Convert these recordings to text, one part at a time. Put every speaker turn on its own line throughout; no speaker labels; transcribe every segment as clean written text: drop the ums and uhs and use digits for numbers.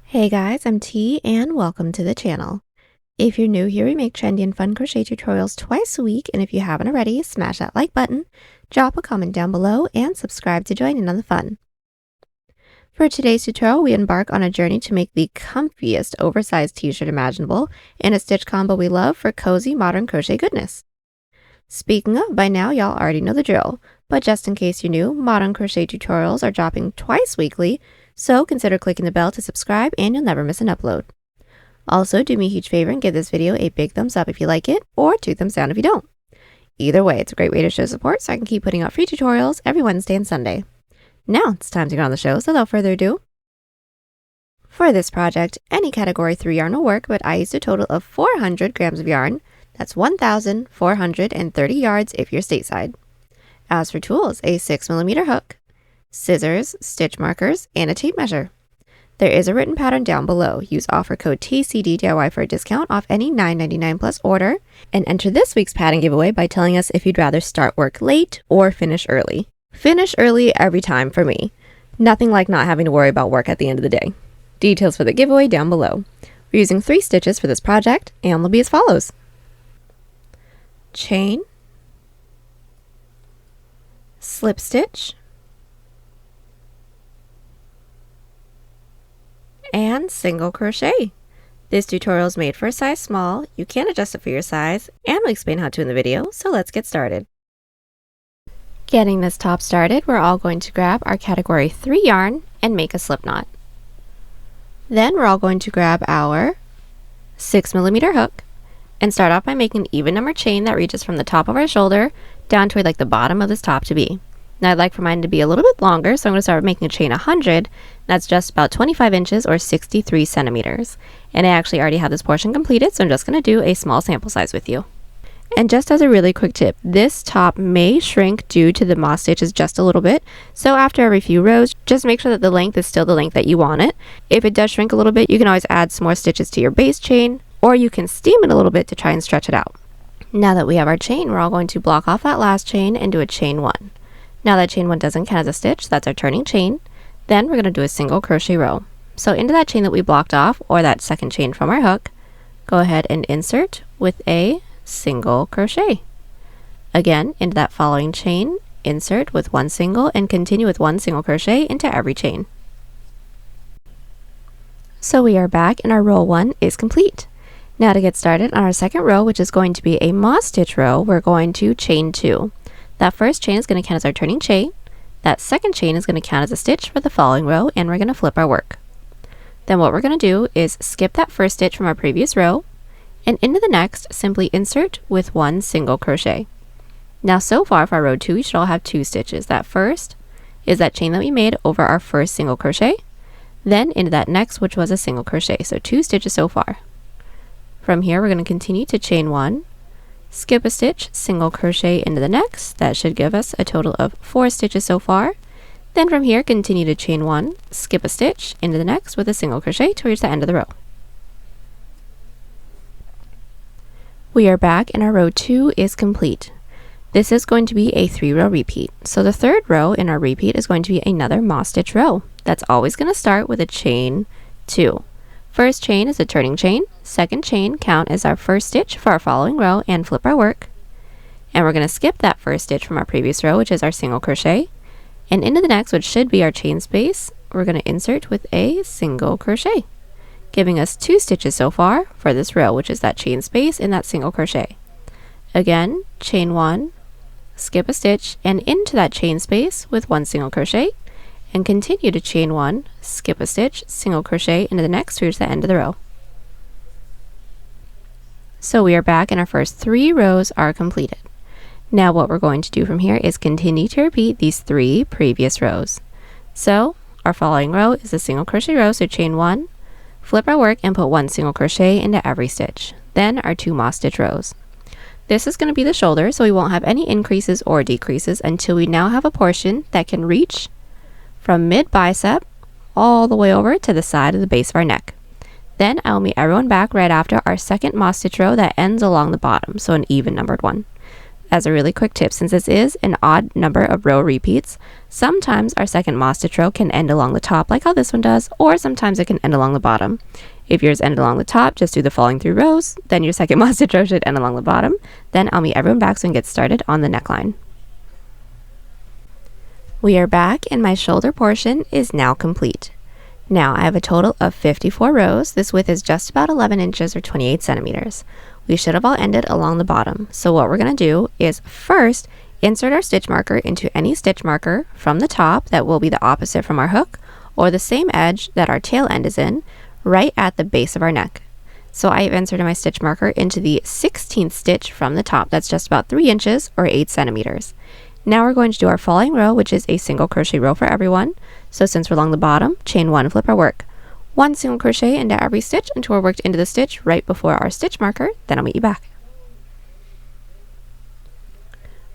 Hey guys, I'm T and welcome to the channel. If you're new here, we make trendy and fun crochet tutorials twice a week, and if you haven't already, smash that like button, drop a comment down below, and subscribe to join in on the fun. For today's tutorial, we embark on a journey to make the comfiest oversized t-shirt imaginable in a stitch combo we love for cozy modern crochet goodness. Speaking of, by now y'all already know the drill, but just in case you're new, modern crochet tutorials are dropping twice weekly, so consider clicking the bell to subscribe and you'll never miss an upload. Also, do me a huge favor and give this video a big thumbs up if you like it, or 2 thumbs down if you don't. Either way, it's a great way to show support so I can keep putting out free tutorials every Wednesday and Sunday. Now it's time to get on the show, so without further ado. For this project, any category 3 yarn will work, but I used a total of 400 grams of yarn. That's 1,430 yards if you're stateside. As for tools, a 6mm hook, scissors, stitch markers, and a tape measure. There is a written pattern down below. Use offer code TCDDIY for a discount off any $9.99 plus order, and enter this week's pattern giveaway by telling us if you'd rather start work late or finish early. Finish early every time for me. Nothing like not having to worry about work at the end of the day. Details for the giveaway down below. We're using 3 stitches for this project, and they'll be as follows. Chain, slip stitch, and single crochet. This tutorial is made for a size small. You can adjust it for your size, and we'll explain how to in the video, so let's get started. Getting this top started, we're all going to grab our category 3 yarn and make a slip knot. Then we're all going to grab our 6mm hook and start off by making an even number chain that reaches from the top of our shoulder down to where like the bottom of this top to be. Now I'd like for mine to be a little bit longer, so I'm going to start making a chain 100. That's just about 25 inches or 63 centimeters. And I actually already have this portion completed, so I'm just going to do a small sample size with you. And just as a really quick tip, this top may shrink due to the moss stitches just a little bit. So after every few rows, just make sure that the length is still the length that you want it. If it does shrink a little bit, you can always add some more stitches to your base chain, or you can steam it a little bit to try and stretch it out. Now that we have our chain, we're all going to block off that last chain and do a chain 1. Now that chain 1 doesn't count as a stitch, that's our turning chain. Then we're going to do a single crochet row. So into that chain that we blocked off, or that second chain from our hook, go ahead and insert with a single crochet. Again, into that following chain, insert with 1 single and continue with 1 single crochet into every chain. So we are back and our row 1 is complete. Now to get started on our second row, which is going to be a moss stitch row, we're going to chain 2. That first chain is going to count as our turning chain. That second chain is going to count as a stitch for the following row, and we're going to flip our work. Then what we're going to do is skip that first stitch from our previous row, and into the next, simply insert with 1 single crochet. Now so far for our row 2, we should all have 2 stitches. That first is that chain that we made over our first single crochet, then into that next, which was a single crochet. So 2 stitches so far. From here, we're going to continue to chain 1, skip a stitch, single crochet into the next. That should give us a total of 4 stitches so far. Then from here, continue to chain 1, skip a stitch into the next with a single crochet to reach the end of the row. We are back and our row 2 is complete. This is going to be a 3-row repeat. So the third row in our repeat is going to be another moss stitch row. That's always going to start with a chain 2. First chain is a turning chain, second chain count as our first stitch for our following row and flip our work. And we're going to skip that first stitch from our previous row, which is our single crochet. And into the next, which should be our chain space, we're going to insert with a single crochet, giving us 2 stitches so far for this row, which is that chain space in that single crochet. Again, chain 1, skip a stitch, and into that chain space with 1 single crochet, and continue to chain 1, skip a stitch, single crochet into the next to reach the end of the row. So we are back and our first 3 rows are completed. Now what we're going to do from here is continue to repeat these 3 previous rows. So our following row is a single crochet row, so chain 1, flip our work and put 1 single crochet into every stitch. Then our 2 moss stitch rows. This is going to be the shoulder, so we won't have any increases or decreases until we now have a portion that can reach from mid bicep all the way over to the side of the base of our neck. Then I'll meet everyone back right after our second moss stitch row that ends along the bottom, so an even numbered one. as a really quick tip, since this is an odd number of row repeats, sometimes our second moss stitch row can end along the top like how this one does, or sometimes it can end along the bottom. If yours ended along the top, just do the following 3 rows, then your second moss stitch row should end along the bottom. Then I'll meet everyone back so we can get started on the neckline. We are back and my shoulder portion is now complete. Now I have a total of 54 rows. This width is just about 11 inches or 28 centimeters. We should have all ended along the bottom. So what we're going to do is first insert our stitch marker into any stitch marker from the top that will be the opposite from our hook, or the same edge that our tail end is in, right at the base of our neck. So I've inserted my stitch marker into the 16th stitch from the top. That's just about 3 inches or 8 centimeters. Now we're going to do our following row, which is a single crochet row for everyone. So since we're along the bottom, chain 1, flip our work. 1 single crochet into every stitch until we're worked into the stitch right before our stitch marker, then I'll meet you back.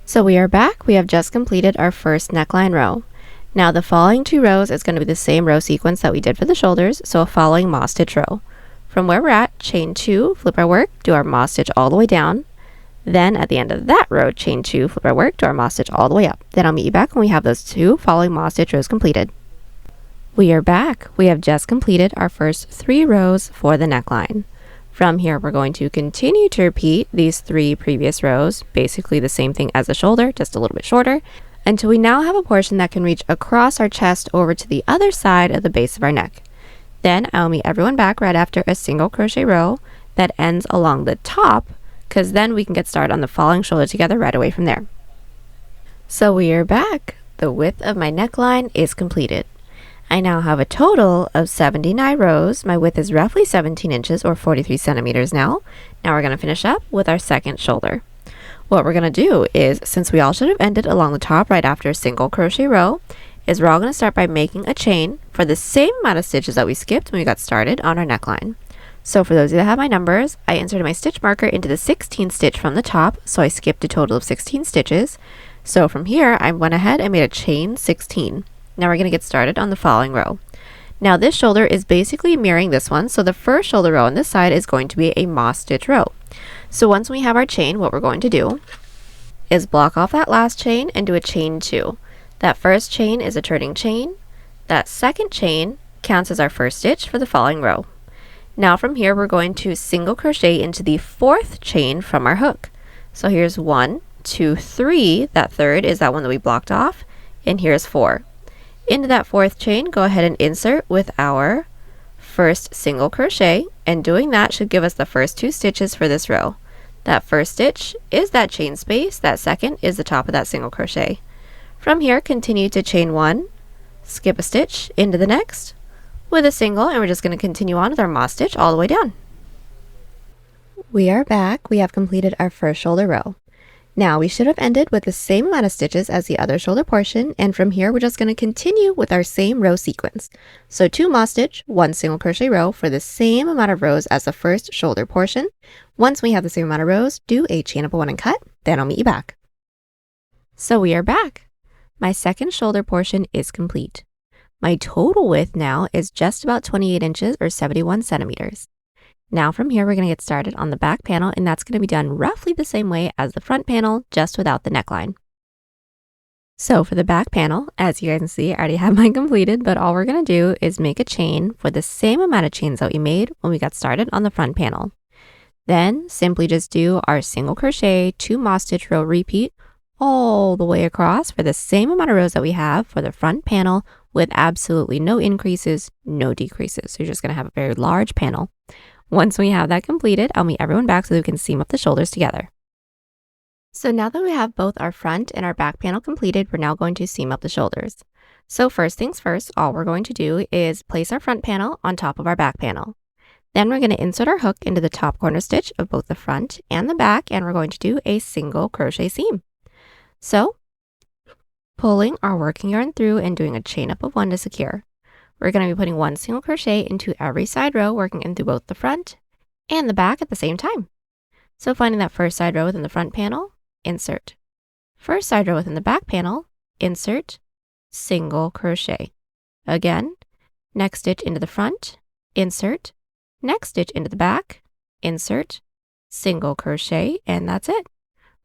So we are back. We have just completed our first neckline row. Now the following 2 rows is going to be the same row sequence that we did for the shoulders, so a following moss stitch row. From where we're at, chain 2, flip our work, do our moss stitch all the way down. Then at the end of that row, chain 2, flip our work, do our moss stitch all the way up. Then I'll meet you back when we have those 2 following moss stitch rows completed. We are back. We have just completed our first 3 rows for the neckline. From here, we're going to continue to repeat these 3 previous rows, basically the same thing as the shoulder, just a little bit shorter, until we now have a portion that can reach across our chest over to the other side of the base of our neck. Then I'll meet everyone back right after a single crochet row that ends along the top, because then we can get started on the following shoulder together right away from there. So we are back. The width of my neckline is completed. I now have a total of 79 rows. My width is roughly 17 inches or 43 centimeters now. Now we're going to finish up with our second shoulder. What we're going to do is, since we all should have ended along the top right after a single crochet row, is we're all going to start by making a chain for the same amount of stitches that we skipped when we got started on our neckline. So for those of you that have my numbers, I inserted my stitch marker into the 16th stitch from the top, so I skipped a total of 16 stitches. So from here, I went ahead and made a chain 16. Now we're going to get started on the following row. Now this shoulder is basically mirroring this one, so the first shoulder row on this side is going to be a moss stitch row. So once we have our chain, what we're going to do is block off that last chain and do a chain 2. That first chain is a turning chain. That second chain counts as our first stitch for the following row. Now from here, we're going to single crochet into the 4th chain from our hook. So here's 1, 2, 3. That third is that one that we blocked off, and here's 4. Into that 4th chain, go ahead and insert with our first single crochet, and doing that should give us the first 2 stitches for this row. That first stitch is that chain space, that second is the top of that single crochet. From here, continue to chain 1, skip a stitch into the next with a single, and we're just going to continue on with our moss stitch all the way down. We are back. We have completed our first shoulder row. Now we should have ended with the same amount of stitches as the other shoulder portion, and from here we're just going to continue with our same row sequence. So 2 moss stitch, 1 single crochet row for the same amount of rows as the first shoulder portion. Once we have the same amount of rows, do a chain up 1 and cut, then I'll meet you back. So we are back. My second shoulder portion is complete. My total width now is just about 28 inches or 71 centimeters. Now from here, we're going to get started on the back panel, and that's going to be done roughly the same way as the front panel, just without the neckline. So for the back panel, as you guys can see, I already have mine completed, but all we're going to do is make a chain for the same amount of chains that we made when we got started on the front panel. Then simply just do our single crochet, 2 moss stitch row repeat all the way across for the same amount of rows that we have for the front panel, with absolutely no increases, no decreases. So you're just going to have a very large panel. Once we have that completed, I'll meet everyone back so that we can seam up the shoulders together. So now that we have both our front and our back panel completed, we're now going to seam up the shoulders. So first things first, all we're going to do is place our front panel on top of our back panel. Then we're going to insert our hook into the top corner stitch of both the front and the back, and we're going to do a single crochet seam. So pulling our working yarn through and doing a chain up of 1 to secure. We're going to be putting 1 single crochet into every side row, working in through both the front and the back at the same time. So finding that first side row within the front panel, insert. First side row within the back panel, insert, single crochet. Again, next stitch into the front, insert, next stitch into the back, insert, single crochet, and that's it.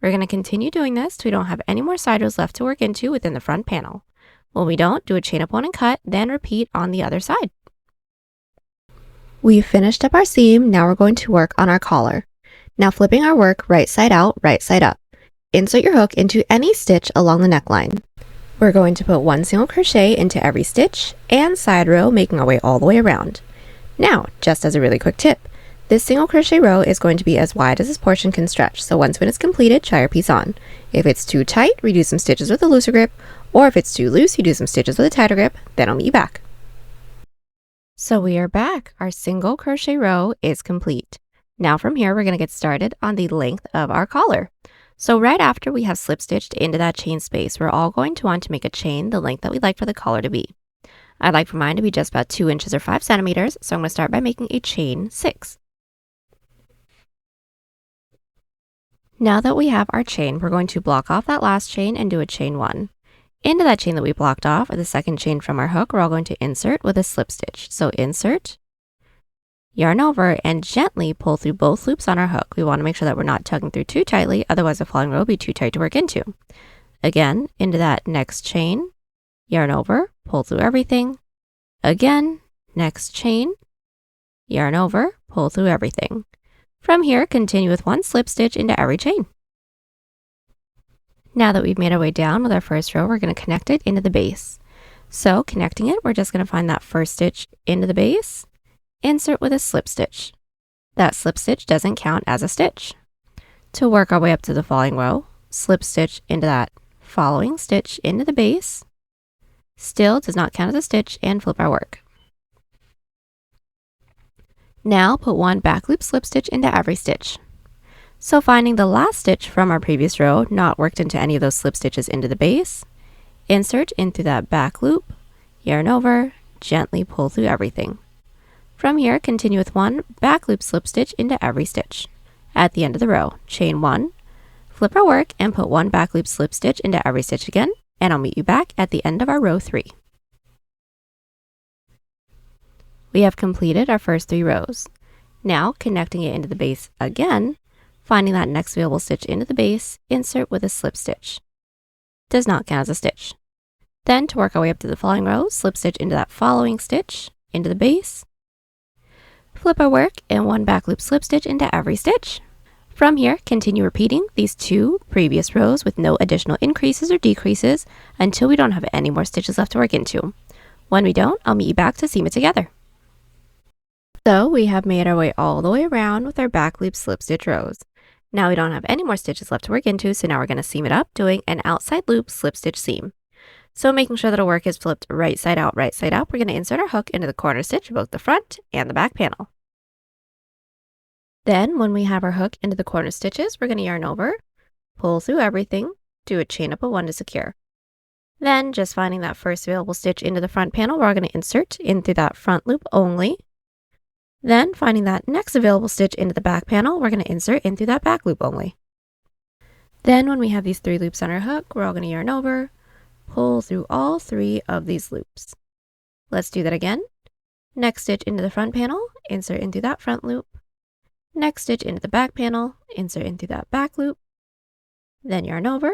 We're going to continue doing this till we don't have any more side rows left to work into within the front panel. When we don't, do a chain up one and cut, then repeat on the other side. We've finished up our seam, now we're going to work on our collar. Now flipping our work right side out, right side up. Insert your hook into any stitch along the neckline. We're going to put one single crochet into every stitch and side row, making our way all the way around. Now, just as a really quick tip, this single crochet row is going to be as wide as this portion can stretch, so once when it's completed, try your piece on. If it's too tight, redo some stitches with a looser grip, or if it's too loose, you do some stitches with a tighter grip, then I'll meet you back. So we are back. Our single crochet row is complete. Now from here, we're going to get started on the length of our collar. So right after we have slip stitched into that chain space, we're all going to want to make a chain the length that we'd like for the collar to be. I'd like for mine to be just about 2 inches or 5 centimeters, so I'm going to start by making a chain 6. Now that we have our chain, we're going to block off that last chain and do a chain 1. Into that chain that we blocked off, or the second chain from our hook, we're all going to insert with a slip stitch. So insert, yarn over, and gently pull through both loops on our hook. We want to make sure that we're not tugging through too tightly, otherwise the falling row will be too tight to work into. Again, into that next chain, yarn over, pull through everything. Again, next chain, yarn over, pull through everything. From here, continue with one slip stitch into every chain. Now that we've made our way down with our first row, we're going to connect it into the base. So connecting it, we're just going to find that first stitch into the base, insert with a slip stitch. That slip stitch doesn't count as a stitch. To work our way up to the following row, slip stitch into that following stitch into the base, still does not count as a stitch, and flip our work. Now put one back loop slip stitch into every stitch. So finding the last stitch from our previous row, not worked into any of those slip stitches into the base, insert into that back loop, yarn over, gently pull through everything. From here, continue with one back loop slip stitch into every stitch. At the end of the row, chain 1, flip our work, and put one back loop slip stitch into every stitch again, and I'll meet you back at the end of our row 3. We have completed our first 3 rows. Now, connecting it into the base again, finding that next available stitch into the base, insert with a slip stitch. Does not count as a stitch. Then, to work our way up to the following row, slip stitch into that following stitch, into the base, flip our work, and one back loop slip stitch into every stitch. From here, continue repeating these 2 previous rows with no additional increases or decreases until we don't have any more stitches left to work into. When we don't, I'll meet you back to seam it together. So we have made our way all the way around with our back loop slip stitch rows. Now we don't have any more stitches left to work into, so now we're going to seam it up doing an outside loop slip stitch seam. So making sure that our work is flipped right side out, we're going to insert our hook into the corner stitch of both the front and the back panel. Then when we have our hook into the corner stitches, we're going to yarn over, pull through everything, do a chain up of 1 to secure. Then just finding that first available stitch into the front panel, we're going to insert in through that front loop only. Then, finding that next available stitch into the back panel, we're going to insert in through that back loop only. Then, when we have these 3 loops on our hook, we're all going to yarn over, pull through all 3 of these loops. Let's do that again. Next stitch into the front panel, insert in through that front loop. Next stitch into the back panel, insert in through that back loop. Then yarn over,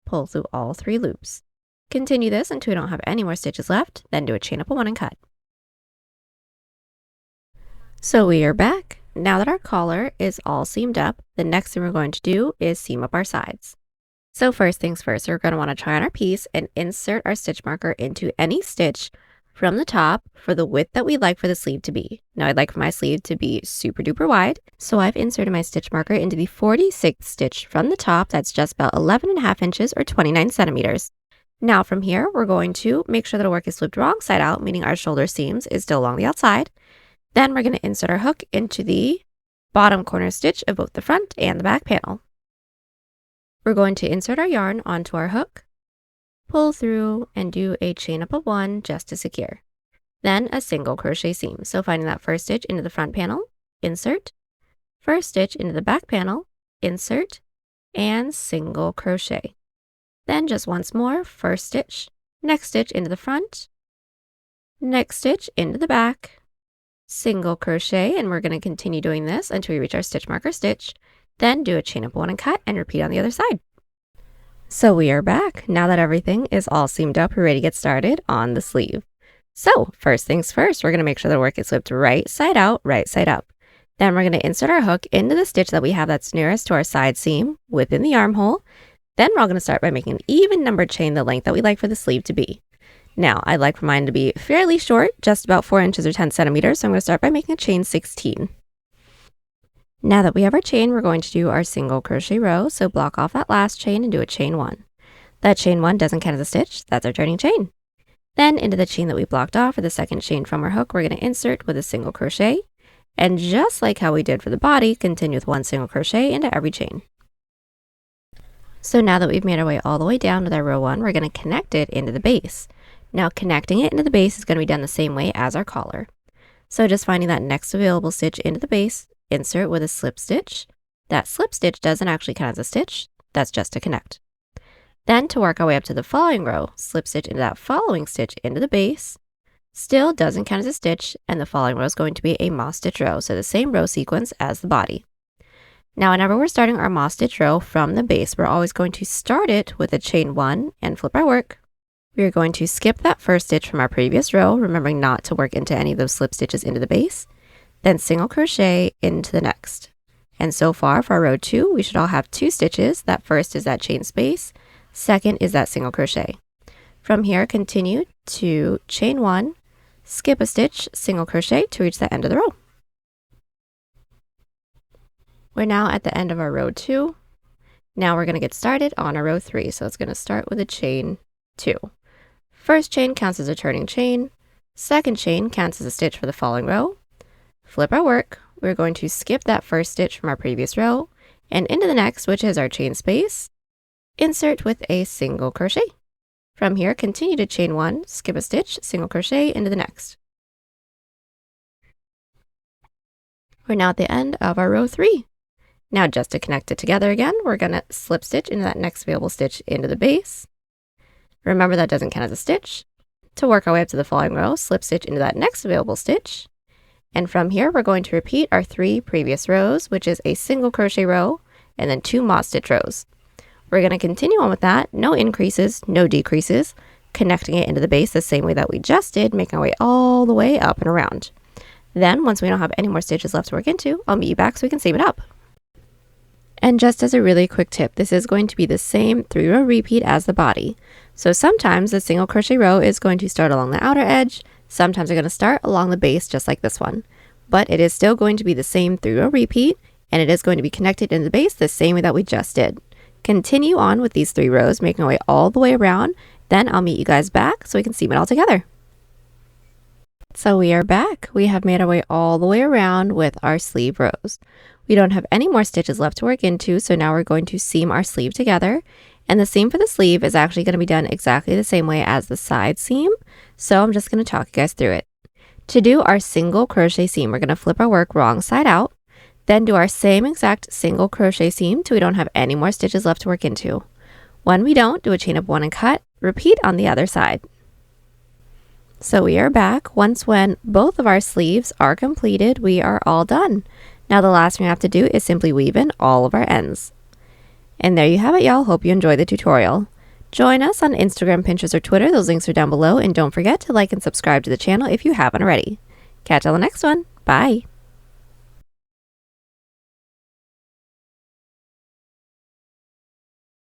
pull through all 3 loops. Continue this until we don't have any more stitches left, then do a chain up of 1 and cut. So we are back. Now that our collar is all seamed up, the next thing we're going to do is seam up our sides. So first things first, we're going to want to try on our piece and insert our stitch marker into any stitch from the top for the width that we'd like for the sleeve to be. Now I'd like for my sleeve to be super duper wide, so I've inserted my stitch marker into the 46th stitch from the top. That's just about 11.5 inches or 29 centimeters. Now from here, we're going to make sure that our work is flipped wrong side out, meaning our shoulder seams is still along the outside. Then we're going to insert our hook into the bottom corner stitch of both the front and the back panel. We're going to insert our yarn onto our hook, pull through, and do a chain up of 1 just to secure. Then a single crochet seam. So finding that first stitch into the front panel, insert, first stitch into the back panel, insert, and single crochet. Then just once more, first stitch, next stitch into the front, next stitch into the back, single crochet, and we're going to continue doing this until we reach our stitch marker stitch, Then do a chain up 1 and cut and repeat on the other side. So we are back. Now that everything is all seamed up, we're ready to get started on the sleeve. So first things first, we're going to make sure the work is flipped right side out, right side up. Then we're going to insert our hook into the stitch that we have that's nearest to our side seam within the armhole. Then we're all going to start by making an even numbered chain the length that we like for the sleeve to be. Now, I'd like for mine to be fairly short, just about 4 inches or 10 centimeters, so I'm going to start by making a chain 16. Now that we have our chain, we're going to do our single crochet row, so block off that last chain and do a chain 1. That chain 1 doesn't count as a stitch, that's our turning chain. Then into the chain that we blocked off for the second chain from our hook, we're going to insert with a single crochet, and just like how we did for the body, continue with 1 single crochet into every chain. So now that we've made our way all the way down with our row 1, we're going to connect it into the base. Now connecting it into the base is going to be done the same way as our collar. So just finding that next available stitch into the base, insert with a slip stitch. That slip stitch doesn't actually count as a stitch, that's just to connect. Then to work our way up to the following row, slip stitch into that following stitch into the base. Still doesn't count as a stitch, and the following row is going to be a moss stitch row, so the same row sequence as the body. Now whenever we're starting our moss stitch row from the base, we're always going to start it with a chain 1 and flip our work. We are going to skip that first stitch from our previous row, remembering not to work into any of those slip stitches into the base. Then single crochet into the next. And so far for our row 2, we should all have 2 stitches. That first is that chain space, second is that single crochet. From here, continue to chain 1, skip a stitch, single crochet to reach the end of the row. We're now at the end of our row 2. Now we're going to get started on our row 3. So it's going to start with a chain 2. First chain counts as a turning chain. Second chain counts as a stitch for the following row. Flip our work, we're going to skip that first stitch from our previous row and into the next, which is our chain space. Insert with a single crochet. From here, continue to chain 1, skip a stitch, single crochet into the next. We're now at the end of our row 3. Now just to connect it together again, we're going to slip stitch into that next available stitch into the base. Remember that doesn't count as a stitch. To work our way up to the following row, slip stitch into that next available stitch. And from here, we're going to repeat our 3 previous rows, which is a single crochet row and then 2 moss stitch rows. We're going to continue on with that, no increases, no decreases, connecting it into the base the same way that we just did, making our way all the way up and around. Then, once we don't have any more stitches left to work into, I'll meet you back so we can seam it up. And just as a really quick tip, this is going to be the same 3-row repeat as the body. So sometimes the single crochet row is going to start along the outer edge, sometimes they're going to start along the base just like this one. But it is still going to be the same 3-row repeat, and it is going to be connected in the base the same way that we just did. Continue on with these 3 rows, making our way all the way around, then I'll meet you guys back so we can seam it all together. So we are back. We have made our way all the way around with our sleeve rows. We don't have any more stitches left to work into, so now we're going to seam our sleeve together. And the seam for the sleeve is actually going to be done exactly the same way as the side seam, so I'm just going to talk you guys through it. To do our single crochet seam, we're going to flip our work wrong side out, then do our same exact single crochet seam till we don't have any more stitches left to work into. When we don't, do a chain up 1 and cut, repeat on the other side. So we are back. When both of our sleeves are completed, we are all done. Now the last thing we have to do is simply weave in all of our ends. And there you have it, y'all. Hope you enjoyed the tutorial. Join us on Instagram, Pinterest, or Twitter. Those links are down below. And don't forget to like and subscribe to the channel if you haven't already. Catch you on the next one. Bye.